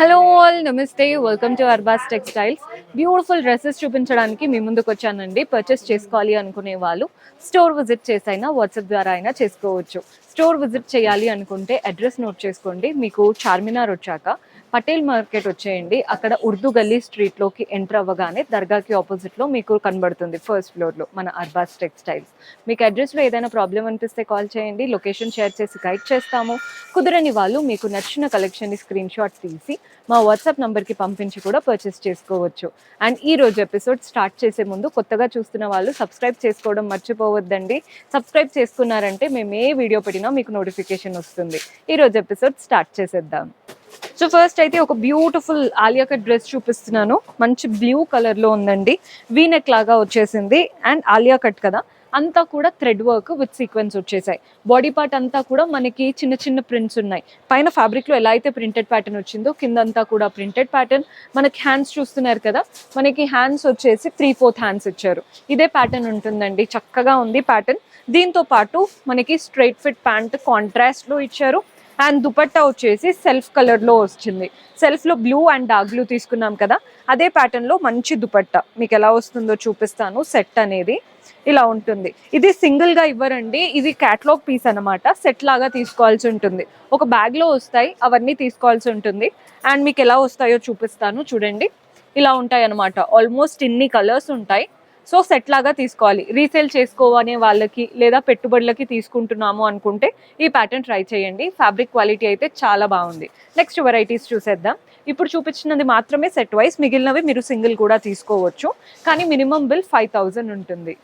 Hello all నమస్తే welcome to Arbaz textiles. Beautiful dresses చూపించడానికి మీ ముందుకు వచ్చానండి. పర్చేస్ చేసుకోవాలి అనుకునే వాళ్ళు స్టోర్ విజిట్ చేసైనా వాట్సాప్ ద్వారా అయినా చేసుకోవచ్చు. స్టోర్ విజిట్ చేయాలి అనుకుంటే అడ్రస్ నోట్ చేసుకోండి. మీకు చార్మినార్ వచ్చాక పటేల్ మార్కెట్ వచ్చేయండి. అక్కడ ఉర్దూ గల్లీ స్ట్రీట్లోకి ఎంటర్ అవ్వగానే దర్గాకి ఆపోజిట్లో మీకు కనబడుతుంది ఫస్ట్ ఫ్లోర్లో మన అర్బాస్ టెక్స్టైల్స్. మీకు అడ్రస్లో ఏదైనా ప్రాబ్లం అనిపిస్తే కాల్ చేయండి. లొకేషన్ షేర్ చేసి గైడ్ చేస్తాము. కుదరని వాళ్ళు మీకు నచ్చిన కలెక్షన్ని స్క్రీన్ షాట్ తీసి మా వాట్సాప్ నంబర్కి పంపించి కూడా పర్చేస్ చేసుకోవచ్చు. అండ్ ఈ రోజు ఎపిసోడ్ స్టార్ట్ చేసే ముందు కొత్తగా చూస్తున్న వాళ్ళు సబ్స్క్రైబ్ చేసుకోవడం మర్చిపోవద్దండి. సబ్స్క్రైబ్ చేసుకున్నారంటే మేము ఏ వీడియో పెట్టినా మీకు నోటిఫికేషన్ వస్తుంది. ఈ రోజు ఎపిసోడ్ స్టార్ట్ చేసేద్దాం. సో ఫస్ట్ అయితే ఒక బ్యూటిఫుల్ ఆలియా కట్ డ్రెస్ చూపిస్తున్నాను. మంచి బ్లూ కలర్లో ఉందండి. వీ నెక్ లాగా వచ్చేసింది అండ్ ఆలియా కట్ కదా, అంతా కూడా థ్రెడ్ వర్క్ విత్ సీక్వెన్స్ వచ్చేసాయి. బాడీ పార్ట్ అంతా కూడా మనకి చిన్న చిన్న ప్రింట్స్ ఉన్నాయి. పైన ఫ్యాబ్రిక్లో ఎలా అయితే ప్రింటెడ్ ప్యాటర్న్ వచ్చిందో కిందంతా కూడా ప్రింటెడ్ ప్యాటర్న్. మనకి హ్యాండ్స్ చూస్తున్నారు కదా, మనకి హ్యాండ్స్ వచ్చేసి 3/4 హ్యాండ్స్ ఇచ్చారు. ఇదే ప్యాటర్న్ ఉంటుందండి, చక్కగా ఉంది ప్యాటర్న్. దీంతో పాటు మనకి స్ట్రైట్ ఫిట్ ప్యాంట్ కాంట్రాస్ట్లో ఇచ్చారు. అండ్ దుపట్టా వచ్చేసి సెల్ఫ్ కలర్లో వచ్చింది. సెల్ఫ్లో బ్లూ అండ్ డార్క్ బ్లూ తీసుకున్నాం కదా, అదే ప్యాటర్న్లో మంచి దుపట్టా మీకు ఎలా వస్తుందో చూపిస్తాను. సెట్ అనేది ఇలా ఉంటుంది. ఇది సింగిల్గా ఇవ్వరండి, ఇది క్యాటలాగ్ పీస్ అనమాట. సెట్ లాగా తీసుకోవాల్సి ఉంటుంది. ఒక బ్యాగ్లో వస్తాయి, అవన్నీ తీసుకోవాల్సి ఉంటుంది. అండ్ మీకు ఎలా వస్తాయో చూపిస్తాను చూడండి. ఇలా ఉంటాయి అనమాట. ఆల్మోస్ట్ ఇన్ని కలర్స్ ఉంటాయి. సో సెట్ లాగా తీసుకోవాలి. రీసేల్ చేసుకోవనే వాళ్ళకి లేదా పెట్టుబడులకి తీసుకుంటున్నాము అనుకుంటే ఈ ప్యాటర్న్ ట్రై చేయండి. ఫ్యాబ్రిక్ క్వాలిటీ అయితే చాలా బాగుంది. నెక్స్ట్ వెరైటీస్ చూసేద్దాం. ఇప్పుడు చూపించినది మాత్రమే సెట్ వైస్, మిగిలినవి మీరు సింగిల్ కూడా తీసుకోవచ్చు. కానీ మినిమం బిల్ 5000 ఉంటుంది.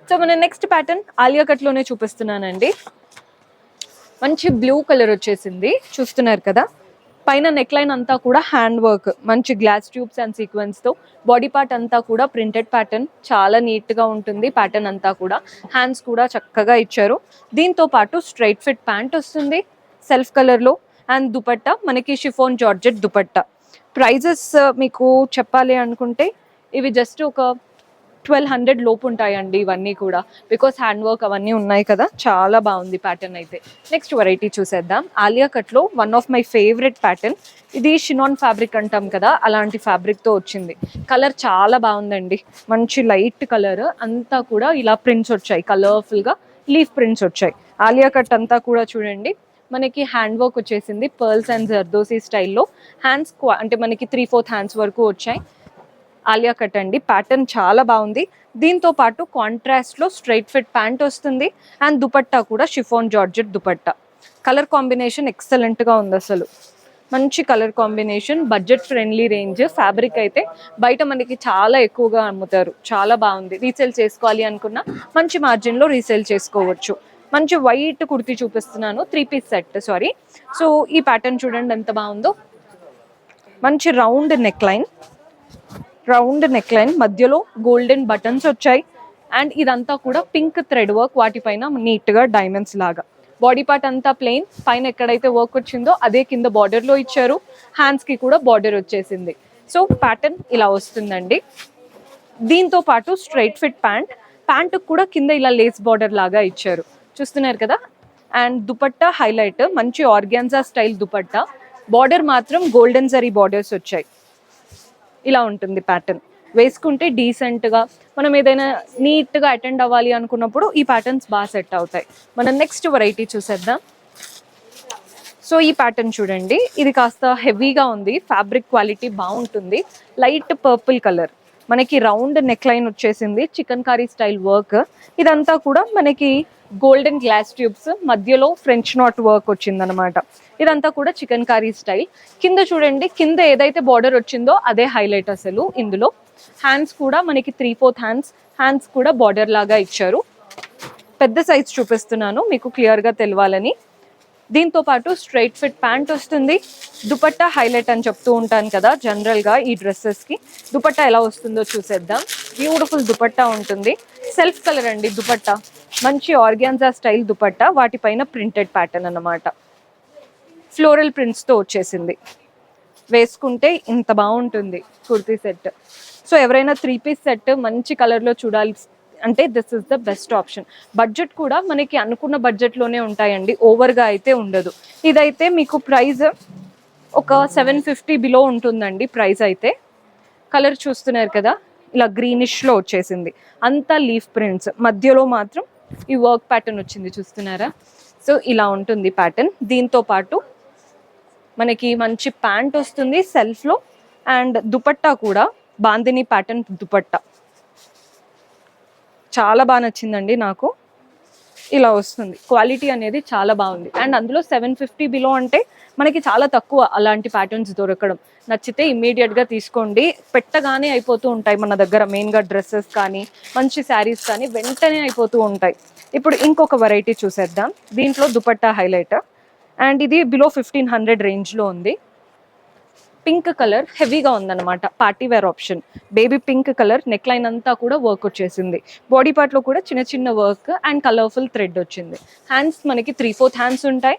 సో మన నెక్స్ట్ ప్యాటర్న్ ఆలియా కట్లోనే చూపిస్తున్నానండి. మంచి బ్లూ కలర్ వచ్చేసింది, చూస్తున్నారు కదా. పైన నెక్ లైన్ అంతా కూడా హ్యాండ్ వర్క్, మంచి గ్లాస్ ట్యూబ్స్ అండ్ సీక్వెన్స్తో. బాడీ పార్ట్ అంతా కూడా ప్రింటెడ్ ప్యాటర్న్, చాలా నీట్గా ఉంటుంది ప్యాటర్న్ అంతా కూడా. హ్యాండ్స్ కూడా చక్కగా ఇచ్చారు. దీంతో పాటు స్ట్రైట్ ఫిట్ ప్యాంట్ వస్తుంది సెల్ఫ్ కలర్లో. అండ్ దుపట్టా మనకి షిఫోన్ జార్జెట్ దుపట్టా. ప్రైజెస్ మీకు చెప్పాలి అనుకుంటే ఇవి జస్ట్ ఒక 1200 లోపు ఉంటాయండి ఇవన్నీ కూడా, బికాస్ హ్యాండ్ వర్క్ అవన్నీ ఉన్నాయి కదా. చాలా బాగుంది ప్యాటర్న్ అయితే. నెక్స్ట్ వెరైటీ చూసేద్దాం. ఆలియా కట్లో one of my favourite pattern. ఇది షినాన్ ఫ్యాబ్రిక్ అంటాం కదా, అలాంటి ఫ్యాబ్రిక్తో వచ్చింది. కలర్ చాలా బాగుందండి, మంచి లైట్ కలర్. అంతా కూడా ఇలా ప్రింట్స్ వచ్చాయి, కలర్ఫుల్గా లీఫ్ ప్రింట్స్ వచ్చాయి. ఆలియా కట్ అంతా కూడా చూడండి, మనకి హ్యాండ్ వర్క్ వచ్చేసింది పర్ల్స్ అండ్ జర్దోసీ స్టైల్లో. హ్యాండ్స్ అంటే మనకి 3/4 హ్యాండ్స్ వరకు వచ్చాయి. ఆలియా కట్ అండి, ప్యాటర్న్ చాలా బాగుంది. దీంతో పాటు కాంట్రాస్ట్లో స్ట్రైట్ ఫిట్ ప్యాంట్ వస్తుంది. అండ్ దుపట్టా కూడా chiffon georgette dupatta. Colour combination ఎక్సలెంట్గా ఉంది అసలు. మంచి colour combination, budget friendly range. Fabric అయితే బయట మనకి చాలా ఎక్కువగా అమ్ముతారు, చాలా బాగుంది. రీసేల్ చేసుకోవాలి అనుకున్నా మంచి మార్జిన్లో రీసేల్ చేసుకోవచ్చు. మంచి వైట్ కుర్తీ చూపిస్తున్నాను, 3 పీస్ సెట్ సారీ. సో ఈ ప్యాటర్న్ చూడండి ఎంత బాగుందో. మంచి రౌండ్ నెక్ లైన్, మధ్యలో గోల్డెన్ బటన్స్ వచ్చాయి. అండ్ ఇదంతా కూడా పింక్ థ్రెడ్ వర్క్, వాటిపైన నీట్గా డైమండ్స్ లాగా. బాడీ పార్ట్ అంతా ప్లెయిన్, పైన ఎక్కడైతే వర్క్ వచ్చిందో అదే కింద బార్డర్లో ఇచ్చారు. హ్యాండ్స్కి కూడా బార్డర్ వచ్చేసింది. సో ప్యాటర్న్ ఇలా వస్తుందండి. దీంతో పాటు స్ట్రైట్ ఫిట్ ప్యాంట్ కూడా కింద ఇలా లేస్ బార్డర్ లాగా ఇచ్చారు, చూస్తున్నారు కదా. అండ్ దుపట్టా హైలైట్, మంచి ఆర్గాన్జా స్టైల్ దుపట్టా. బార్డర్ మాత్రం గోల్డెన్ జరీ బార్డర్స్ వచ్చాయి. ఇలా ఉంటుంది ప్యాటర్న్. వేసుకుంటే డీసెంట్గా మనం ఏదైనా నీట్గా అటెండ్ అవ్వాలి అనుకున్నప్పుడు ఈ ప్యాటర్న్స్ బాగా సెట్ అవుతాయి. మనం నెక్స్ట్ వెరైటీ చూసేద్దాం. సో ఈ ప్యాటర్న్ చూడండి, ఇది కాస్త హెవీగా ఉంది, ఫ్యాబ్రిక్ క్వాలిటీ బాగుంటుంది. లైట్ పర్పుల్ కలర్, మనకి రౌండ్ నెక్ లైన్ వచ్చేసింది, చికెన్ కారీ స్టైల్ వర్క్. ఇదంతా కూడా మనకి గోల్డెన్ గ్లాస్ ట్యూబ్స్, మధ్యలో ఫ్రెంచ్ నాట్ వర్క్ వచ్చిందనమాట. ఇదంతా కూడా చికెన్ కారీ స్టైల్. కింద చూడండి, కింద ఏదైతే బార్డర్ వచ్చిందో అదే హైలైట్ అసలు ఇందులో. హ్యాండ్స్ కూడా మనకి 3/4 హ్యాండ్స్ కూడా బార్డర్ లాగా ఇచ్చారు. పెద్ద సైజ్ చూపిస్తున్నాను మీకు క్లియర్గా తెలవాలని. దీంతో పాటు స్ట్రైట్ ఫిట్ ప్యాంట్ వస్తుంది. దుపట్టా హైలైట్ అని చెప్తూ ఉంటాను కదా జనరల్గా ఈ డ్రెస్సెస్కి. దుపట్టా ఎలా వస్తుందో చూసేద్దాం. బ్యూటిఫుల్ దుపట్టా ఉంటుంది. సెల్ఫ్ కలర్ అండి దుపట్టా, మంచి ఆర్గాన్జా స్టైల్ దుపట్టా, వాటిపైన ప్రింటెడ్ ప్యాటర్న్ అన్నమాట. ఫ్లోరల్ ప్రింట్స్తో వచ్చేసింది. వేసుకుంటే ఇంత బాగుంటుంది కుర్తీ సెట్. సో ఎవరైనా 3 పీస్ సెట్ మంచి కలర్లో చూడాలి అంటే this is the best option. Budget కూడా మనకి అనుకున్న బడ్జెట్లోనే ఉంటాయండి, ఓవర్గా అయితే ఉండదు. ఇదైతే మీకు ప్రైస్ ఒక 750 బిలో ఉంటుందండి ప్రైస్ అయితే. కలర్ చూస్తున్నారు కదా, ఇలా గ్రీనిష్లో వచ్చేసింది. అంతా లీఫ్ ప్రింట్స్, మధ్యలో మాత్రం ఈ వర్క్ ప్యాటర్న్ వచ్చింది చూస్తున్నారా. సో ఇలా ఉంటుంది ప్యాటర్న్. దీంతో పాటు మనకి మంచి ప్యాంట్ వస్తుంది సెల్ఫ్లో, అండ్ దుపట్టా కూడా బాందిని ప్యాటర్న్ దుపట్టా చాలా బాగా నచ్చిందండి నాకు. ఇలా వస్తుంది, క్వాలిటీ అనేది చాలా బాగుంది. అండ్ అందులో 750 బిలో అంటే మనకి చాలా తక్కువ అలాంటి ప్యాటర్న్స్ దొరకడం. నచ్చితే ఇమ్మీడియట్గా తీసుకోండి, పెట్టగానే అయిపోతూ ఉంటాయి మన దగ్గర. మెయిన్గా డ్రెస్సెస్ కానీ మంచి శారీస్ కానీ వెంటనే అయిపోతూ ఉంటాయి. ఇప్పుడు ఇంకొక వెరైటీ చూసేద్దాం. దీంట్లో దుపట్టా హైలైట్, అండ్ ఇది బిలో 1500 రేంజ్లో ఉంది. పింక్ కలర్ హెవీగా ఉందన్నమాట, party wear option. Baby pink colour, neck line అంతా కూడా వర్క్ వచ్చేసింది. బాడీ పార్ట్లో కూడా చిన్న చిన్న వర్క్ అండ్ కలర్ఫుల్ థ్రెడ్ వచ్చింది. హ్యాండ్స్ మనకి 3/4 హ్యాండ్స్ ఉంటాయి.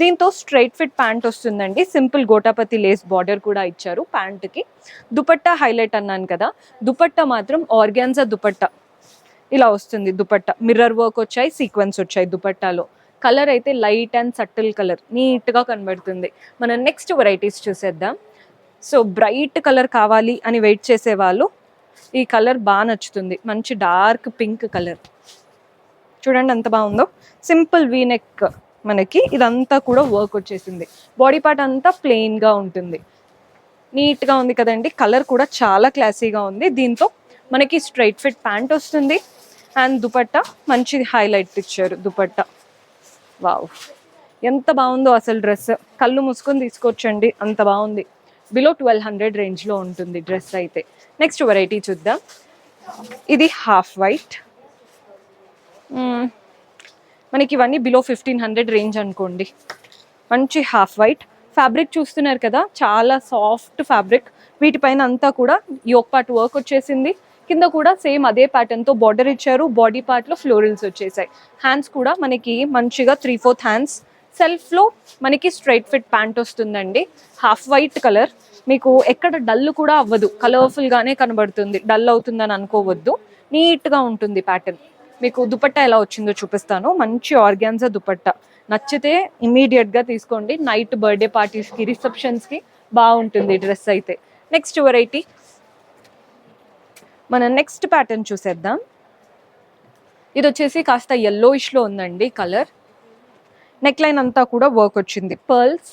దీంతో స్ట్రైట్ ఫిట్ ప్యాంట్ వస్తుందండి. సింపుల్ గోటాపతి లేస్ బార్డర్ కూడా ఇచ్చారు ప్యాంట్కి. దుపట్టా హైలైట్ అన్నాను కదా, దుపట్టా మాత్రం ఆర్గాన్జా దుపట్టా ఇలా వస్తుంది. దుపట్టా మిర్రర్ వర్క్ వచ్చాయి, సీక్వెన్స్ వచ్చాయి దుపట్టాలో. కలర్ అయితే లైట్ అండ్ సటిల్ కలర్, నీట్గా కనబడుతుంది. మనం నెక్స్ట్ వెరైటీస్ చూసేద్దాం. సో బ్రైట్ కలర్ కావాలి అని వెయిట్ చేసే వాళ్ళు ఈ కలర్ బాగా నచ్చుతుంది. మంచి డార్క్ పింక్ కలర్ చూడండి ఎంత బాగుందో. సింపుల్ వీ నెక్, మనకి ఇదంతా కూడా వర్క్ వచ్చేసింది. బాడీ పార్ట్ అంతా ప్లెయిన్గా ఉంటుంది. నీట్గా ఉంది కదండి. కలర్ కూడా చాలా క్లాసీగా ఉంది. దీంతో మనకి స్ట్రైట్ ఫిట్ ప్యాంట్ వస్తుంది. అండ్ దుపట్టా మంచి హైలైట్ ఇచ్చారు దుపట్టా. వావ్, ఎంత బాగుందో అసలు డ్రెస్. కళ్ళు మూసుకొని తీసుకోవచ్చండి, అంత బాగుంది. బిలో 1200 రేంజ్లో ఉంటుంది డ్రెస్ అయితే. నెక్స్ట్ వెరైటీ చూద్దాం. ఇది హాఫ్ వైట్, మనకి ఇవన్నీ బిలో 1500 రేంజ్ అనుకోండి. మంచి హాఫ్ వైట్ ఫ్యాబ్రిక్ చూస్తున్నారు కదా, చాలా సాఫ్ట్ ఫ్యాబ్రిక్. వీటిపైన అంతా కూడా యోక్ పార్ట్ వర్క్ వచ్చేసింది. కింద కూడా సేమ్ అదే ప్యాటర్న్తో బార్డర్ ఇచ్చారు. బాడీ పార్ట్లో ఫ్లోరల్స్ వచ్చేసాయి. హ్యాండ్స్ కూడా మనకి మంచిగా 3/4 హ్యాండ్స్. సెల్ఫ్లో మనకి స్ట్రైట్ ఫిట్ ప్యాంట్ వస్తుందండి. హాఫ్ వైట్ కలర్, మీకు ఎక్కడ డల్ కూడా అవ్వదు, కలర్ఫుల్గానే కనబడుతుంది. డల్ అవుతుందని అనుకోవద్దు, నీట్గా ఉంటుంది ప్యాటర్న్. మీకు దుపట్టా ఎలా వచ్చిందో చూపిస్తాను. మంచి ఆర్గాన్జా దుపట్టా. నచ్చితే ఇమీడియట్గా తీసుకోండి. నైట్ బర్త్డే పార్టీస్కి, రిసెప్షన్స్కి బాగుంటుంది డ్రెస్ అయితే. నెక్స్ట్ వెరైటీ, మన నెక్స్ట్ ప్యాటర్న్ చూసేద్దాం. ఇది వచ్చేసి కాస్త yellowish-లో ఉందండి కలర్. నెక్ లైన్ అంతా కూడా వర్క్ వచ్చింది, పర్ల్స్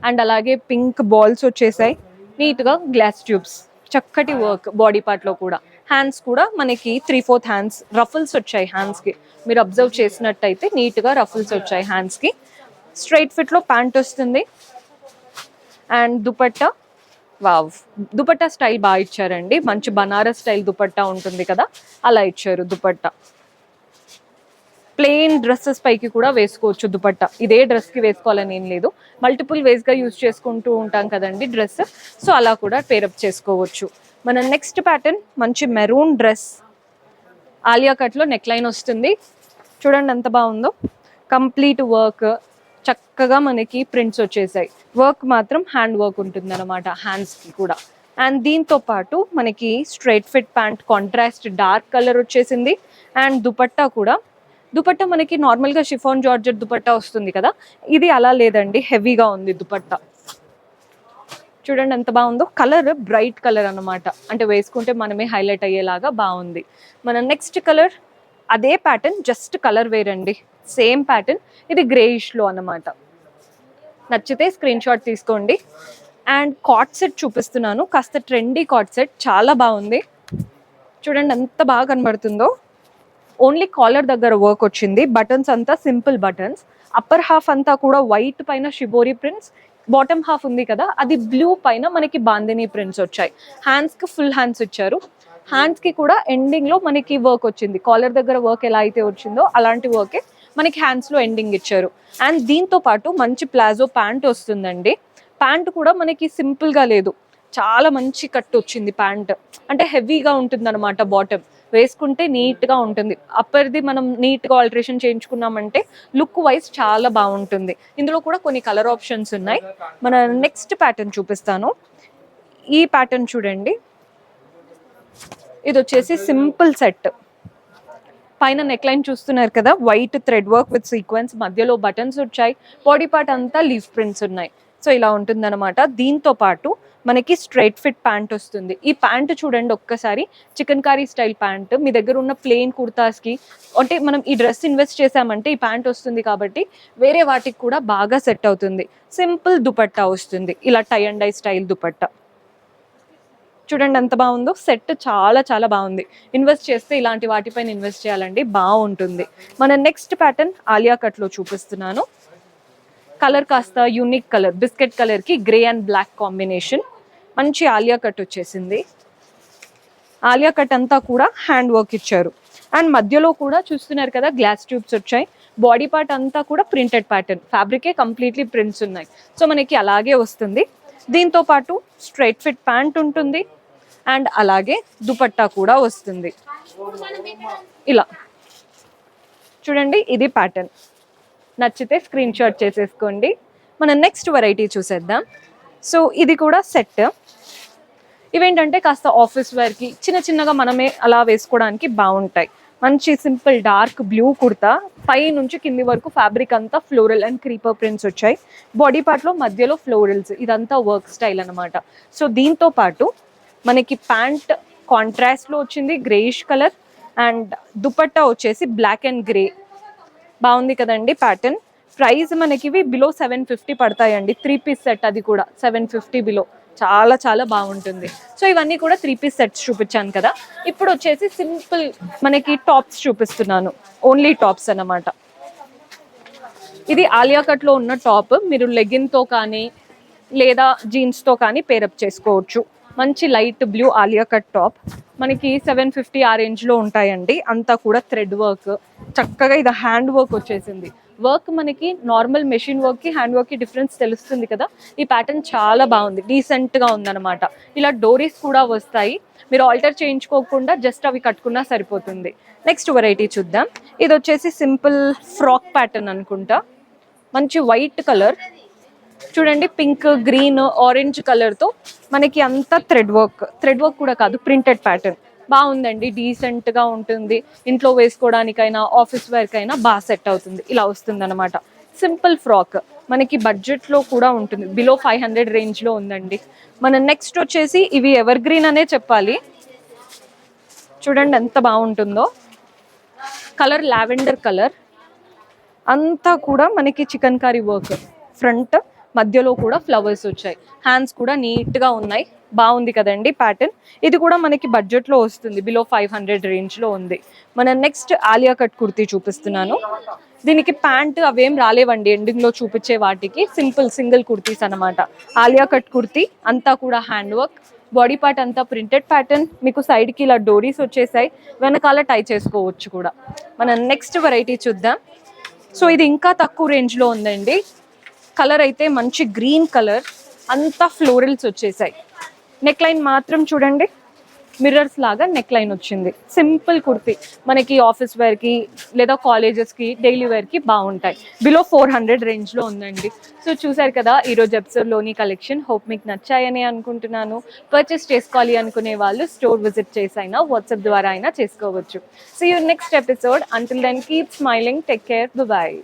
అండ్ అలాగే పింక్ బాల్స్ వచ్చేసాయి. నీట్గా గ్లాస్ ట్యూబ్స్, చక్కటి వర్క్ బాడీ పార్ట్లో కూడా. హ్యాండ్స్ కూడా మనకి 3/4 హ్యాండ్స్, రఫుల్స్ వచ్చాయి హ్యాండ్స్కి. మీరు అబ్జర్వ్ చేసినట్టయితే నీట్గా రఫుల్స్ వచ్చాయి హ్యాండ్స్కి. స్ట్రైట్ ఫిట్లో ప్యాంట్ వస్తుంది. And dupatta, wow, dupatta style బాగా ఇచ్చారండి. మంచి బనారస్ స్టైల్ దుపట్టా ఉంటుంది కదా, అలా ఇచ్చారు దుపట్టా. ప్లెయిన్ డ్రెస్సెస్ పైకి కూడా వేసుకోవచ్చు దుపట్టా. ఇదే డ్రెస్కి వేసుకోవాలని ఏం లేదు, మల్టిపుల్ వేస్గా యూజ్ చేసుకుంటూ ఉంటాం కదండి డ్రెస్. సో అలా కూడా పేరప్ చేసుకోవచ్చు. మన నెక్స్ట్ ప్యాటర్న్ మంచి మెరూన్ డ్రెస్, ఆలియా కట్లో నెక్ లైన్ వస్తుంది. చూడండి ఎంత బాగుందో. కంప్లీట్ వర్క్, చక్కగా మనకి ప్రింట్స్ వచ్చేసాయి. వర్క్ మాత్రం హ్యాండ్ వర్క్ ఉంటుంది అనమాట హ్యాండ్స్కి కూడా. అండ్ దీంతో పాటు మనకి straight fit pant, contrast dark colour వచ్చేసింది. అండ్ దుపట్టా కూడా, దుపట్టా మనకి నార్మల్గా షిఫాన్ జార్జెట్ దుపట్టా వస్తుంది కదా, ఇది అలా లేదండి, హెవీగా ఉంది దుపట్టా. చూడండి ఎంత బాగుందో. కలర్ బ్రైట్ కలర్ అన్నమాట, అంటే వేసుకుంటే మనమే హైలైట్ అయ్యేలాగా బాగుంది. మన నెక్స్ట్ కలర్ అదే ప్యాటర్న్, జస్ట్ కలర్ వేరండి, సేమ్ ప్యాటర్న్. ఇది గ్రేయిష్లో అన్నమాట. నచ్చితే స్క్రీన్ షాట్ తీసుకోండి. అండ్ కాట్ సెట్ చూపిస్తున్నాను, కాస్త ట్రెండీ కాట్ సెట్, చాలా బాగుంది. చూడండి ఎంత బాగా కనబడుతుందో. ఓన్లీ కాలర్ దగ్గర వర్క్ వచ్చింది. బటన్స్ అంతా సింపుల్ బటన్స్. అప్పర్ హాఫ్ అంతా కూడా వైట్ పైన షిబోరి ప్రింట్స్. బాటమ్ హాఫ్ ఉంది కదా, అది బ్లూ పైన మనకి బాందిని ప్రింట్స్ వచ్చాయి. హ్యాండ్స్కి ఫుల్ హ్యాండ్స్ ఇచ్చారు. హ్యాండ్స్కి కూడా ఎండింగ్లో మనకి వర్క్ వచ్చింది. కాలర్ దగ్గర వర్క్ ఎలా అయితే వచ్చిందో అలాంటి వర్కే మనకి హ్యాండ్స్లో ఎండింగ్ ఇచ్చారు. అండ్ దీంతో పాటు మంచి ప్లాజో ప్యాంట్ వస్తుందండి. ప్యాంట్ కూడా మనకి సింపుల్గా లేదు, చాలా మంచి కట్ వచ్చింది ప్యాంట్. అంటే హెవీగా ఉంటుంది అనమాట. బాటమ్ వేసుకుంటే నీట్గా ఉంటుంది. అప్పర్ది మనం నీట్గా ఆల్టరేషన్ చేయించుకున్నామంటే లుక్ వైజ్ చాలా బాగుంటుంది. ఇందులో కూడా కొన్ని కలర్ ఆప్షన్స్ ఉన్నాయి. మన నెక్స్ట్ ప్యాటర్న్ చూపిస్తాను. ఈ ప్యాటర్న్ చూడండి, ఇది వచ్చేసి సింపుల్ సెట్. పైన నెక్ లైన్ చూస్తున్నారు కదా, white thread work with sequence, మధ్యలో బటన్స్ వచ్చాయి. బాడీ పార్ట్ అంతా లీఫ్ ప్రింట్స్ ఉన్నాయి. సో ఇలా ఉంటుందన్నమాట. దీంతో పాటు మనకి స్ట్రైట్ ఫిట్ ప్యాంట్ వస్తుంది. ఈ ప్యాంట్ చూడండి ఒక్కసారి, చికెన్ కారీ స్టైల్ ప్యాంట్. మీ దగ్గర ఉన్న ప్లెయిన్ కుర్తాస్కి, అంటే మనం ఈ డ్రెస్ ఇన్వెస్ట్ చేసామంటే ఈ ప్యాంట్ వస్తుంది కాబట్టి వేరే వాటికి కూడా బాగా సెట్ అవుతుంది. సింపుల్ దుపట్టా వస్తుంది, ఇలా tie and dye style dupatta. చూడండి ఎంత బాగుందో, సెట్ చాలా చాలా బాగుంది. ఇన్వెస్ట్ చేస్తే ఇలాంటి వాటిపైన ఇన్వెస్ట్ చేయాలండి, బాగుంటుంది. మన నెక్స్ట్ ప్యాటర్న్ ఆలియా కట్లో చూపిస్తున్నాను. కలర్ కాస్త యూనిక్ కలర్, బిస్కెట్ కలర్కి గ్రే అండ్ బ్లాక్ కాంబినేషన్. మంచి ఆలియా కట్ వచ్చేసింది. ఆలియా కట్ అంతా కూడా హ్యాండ్ వర్క్ ఇచ్చారు. అండ్ మధ్యలో కూడా చూస్తున్నారు కదా గ్లాస్ ట్యూబ్స్ వచ్చాయి. బాడీ పార్ట్ అంతా కూడా ప్రింటెడ్ ప్యాటర్న్, ఫ్యాబ్రికే కంప్లీట్లీ ప్రింట్స్ ఉన్నాయి. సో మనకి అలాగే వస్తుంది. దీంతో పాటు స్ట్రైట్ ఫిట్ ప్యాంట్ ఉంటుంది అండ్ అలాగే దుపట్టా కూడా వస్తుంది. ఇలా చూడండి, ఇది ప్యాటర్న్. నచ్చితే స్క్రీన్ షాట్ చేసేసుకోండి. మన నెక్స్ట్ వెరైటీ చూసేద్దాం. సో ఇది కూడా సెట్. ఇవేంటంటే కాస్త ఆఫీస్ వేర్కి చిన్న చిన్నగా మనమే అలా వేసుకోవడానికి బాగుంటాయి. మంచి సింపుల్ డార్క్ బ్లూ కుర్తా, పై నుంచి కింది వరకు ఫ్యాబ్రిక్ అంతా ఫ్లోరల్ అండ్ క్రీపర్ ప్రింట్స్ వచ్చాయి. బాడీ పార్ట్లో మధ్యలో ఫ్లోరల్స్, ఇదంతా వర్క్ స్టైల్ అనమాట. సో దీంతో పాటు మనకి ప్యాంట్ కాంట్రాస్ట్లో వచ్చింది, గ్రేయిష్ కలర్. అండ్ దుపట్టా వచ్చేసి బ్లాక్ అండ్ గ్రే. బాగుంది కదండి ప్యాటర్న్. ప్రైస్ మనకి బిలో 750 పడతాయండి. 3 పీస్ సెట్, అది కూడా 750 బిలో. చాలా చాలా బాగుంటుంది. సో ఇవన్నీ కూడా 3 పీస్ సెట్స్ చూపించాను కదా. ఇప్పుడు వచ్చేసి సింపుల్ మనకి టాప్స్ చూపిస్తున్నాను, ఓన్లీ టాప్స్ అన్నమాట. ఇది ఆలియా కట్లో ఉన్న టాప్. మీరు లెగిన్తో కానీ లేదా జీన్స్తో కానీ పేరప్ చేసుకోవచ్చు. మంచి light blue Alia cut top మనకి 750 ఆ రేంజ్లో ఉంటాయండి. అంతా కూడా థ్రెడ్ వర్క్, చక్కగా ఇది హ్యాండ్ వర్క్ వచ్చేసింది. వర్క్ మనకి నార్మల్ మెషిన్ వర్క్కి హ్యాండ్ వర్క్కి డిఫరెన్స్ తెలుస్తుంది కదా. ఈ ప్యాటర్న్ చాలా బాగుంది, డీసెంట్గా ఉందన్నమాట. ఇలా డోరీస్ కూడా వస్తాయి, మీరు ఆల్టర్ చేయించుకోకుండా జస్ట్ అవి కట్టుకున్నా సరిపోతుంది. నెక్స్ట్ వెరైటీ చూద్దాం. ఇది వచ్చేసి సింపుల్ ఫ్రాక్ ప్యాటర్న్ అనుకుంటా. మంచి వైట్ కలర్ చూడండి, పింక్, గ్రీన్, ఆరెంజ్ కలర్తో మనకి అంతా థ్రెడ్ వర్క్ కూడా కాదు, ప్రింటెడ్ ప్యాటర్న్. బాగుందండి, డీసెంట్గా ఉంటుంది. ఇంట్లో వేసుకోవడానికైనా ఆఫీస్ వేర్కైనా బాగా సెట్ అవుతుంది. ఇలా వస్తుంది అనమాట. సింపుల్ ఫ్రాక్ మనకి బడ్జెట్లో కూడా ఉంటుంది, బిలో 500 రేంజ్లో ఉందండి. మన నెక్స్ట్ వచ్చేసి ఇవి ఎవర్ గ్రీన్ అనే చెప్పాలి. చూడండి ఎంత బాగుంటుందో. కలర్ లావెండర్ కలర్, అంతా కూడా మనకి చికెన్ కర్రీ వర్క్. ఫ్రంట్ మధ్యలో కూడా ఫ్లవర్స్ వచ్చాయి, హ్యాండ్స్ కూడా నీట్గా ఉన్నాయి. బాగుంది కదండి ప్యాటర్న్. ఇది కూడా మనకి బడ్జెట్లో వస్తుంది, బిలో 500 రేంజ్లో ఉంది. మన నెక్స్ట్ ఆలియా కట్ కుర్తీ చూపిస్తున్నాను. దీనికి ప్యాంట్ అవేం రాలేవండి ఎండింగ్లో చూపించే వాటికి. సింపుల్ సింగిల్ కుర్తీస్ అనమాట. ఆలియా కట్ కుర్తీ, అంతా కూడా హ్యాండ్ వర్క్. బాడీ పార్ట్ అంతా ప్రింటెడ్ ప్యాటర్న్. మీకు సైడ్కి ఇలా డోరీస్ వచ్చేసాయి, వెనకాల టై చేసుకోవచ్చు కూడా. మన నెక్స్ట్ వెరైటీ చూద్దాం. సో ఇది ఇంకా తక్కువ రేంజ్లో ఉందండి. కలర్ అయితే మంచి గ్రీన్ కలర్, అంతా ఫ్లోరల్స్ వచ్చేసాయి. నెక్ లైన్ మాత్రం చూడండి, మిర్రర్స్ లాగా నెక్ లైన్ వచ్చింది. సింపుల్ కుర్తీ మనకి ఆఫీస్ వేర్కి లేదా కాలేజెస్కి డైలీ వేర్కి బాగుంటాయి. బిలో 400 రేంజ్లో ఉందండి. సో చూసారు కదా ఈరోజు ఎపిసోడ్లోని కలెక్షన్. హోప్ మీకు నచ్చాయని అనుకుంటున్నాను. పర్చేస్ చేసుకోవాలి అనుకునే వాళ్ళు స్టోర్ విజిట్ చేసి అయినా వాట్సాప్ ద్వారా అయినా చేసుకోవచ్చు. See you next episode. Until then keep smiling, take care, bye.